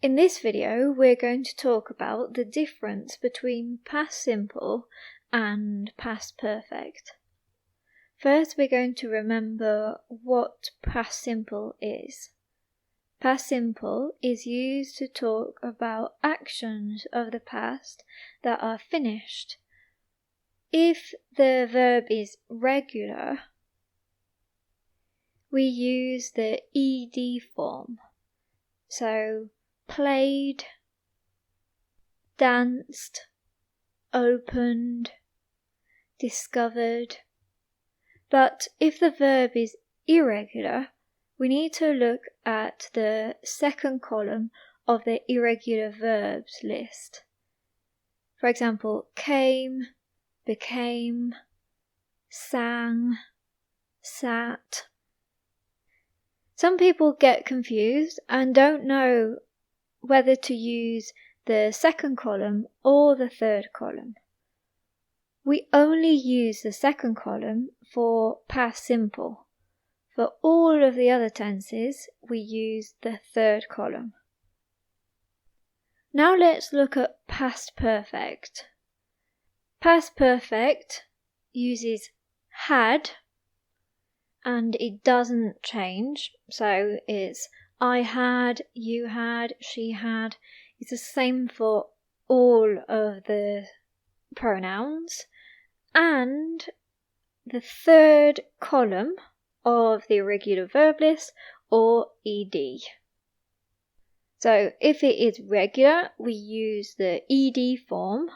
In this video, we're going to talk about the difference between past simple and past perfect. First, we're going to remember what past simple is. Past simple is used to talk about actions of the past that are finished. If the verb is regular, we use the ed form. So, played, danced, opened, discovered. But if the verb is irregular, we need to look at the second column of the irregular verbs list. For example, came, became, sang, sat. Some people get confused and don't know whether to use the second column or the third column. We only use the second column for past simple. For all of the other tenses, we use the third column. Now let's look at past perfect. Past perfect uses had and it doesn't change. So it's I had, you had, she had. It's the same for all of the pronouns. And the third column of the irregular verb list, or ed. So if it is regular, we use the ed form,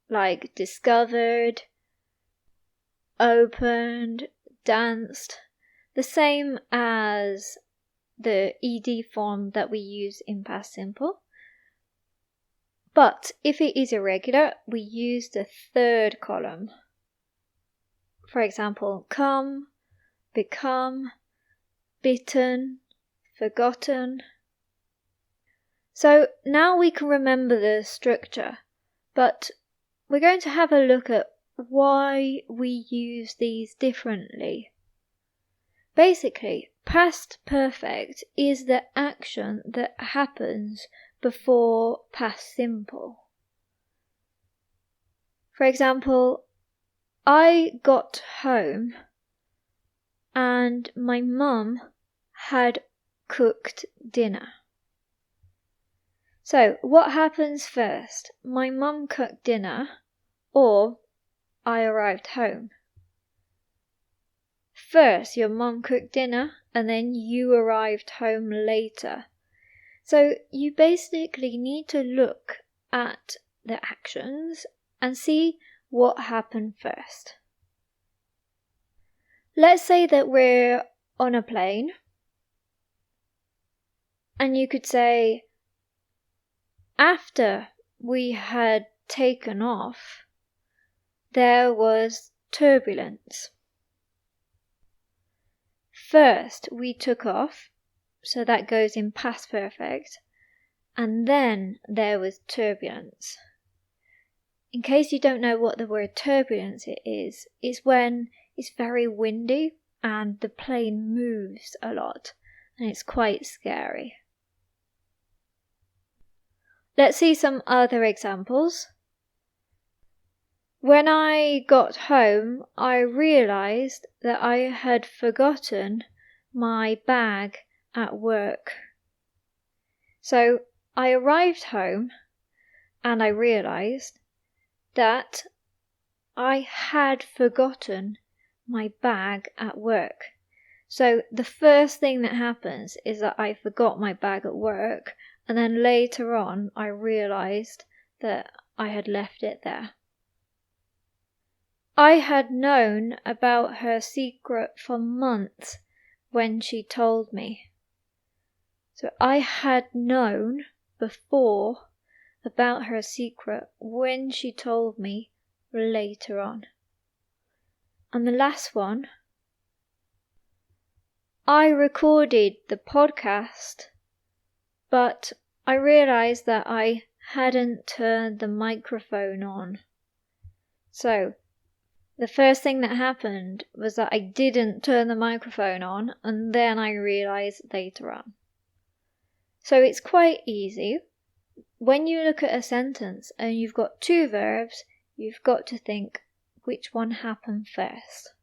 like discovered, opened, danced, the same as the ed form that we use in past simple. But if it is irregular, we use the third column. For example, come, become, bitten, forgotten. So now we can remember the structure, but we're going to have a look at why we use these differently. Basically, past perfect is the action that happens before past simple. For example, I got home and my mum had cooked dinner. So, what happens first? My mum cooked dinner or I arrived home? First, your mum cooked dinner and then you arrived home later. So you basically need to look at the actions and see what happened first. Let's say that we're on a plane and you could say, after we had taken off, there was turbulence. First we took off, so that goes in past perfect, and then there was turbulence. In case you don't know what the word turbulence is, it's when it's very windy and the plane moves a lot, and it's quite scary. Let's see some other examples. When I got home, I realized that I had forgotten my bag at work. So I arrived home and I realized that I had forgotten my bag at work. So the first thing that happens is that I forgot my bag at work, and then later on I realized that I had left it there. I had known about her secret for months when she told me. So I had known before about her secret when she told me later on. And the last one, I recorded the podcast, but I realized that I hadn't turned the microphone on. So the first thing that happened was that I didn't turn the microphone on, and then I realized later on. So it's quite easy. When you look at a sentence and you've got two verbs, you've got to think which one happened first.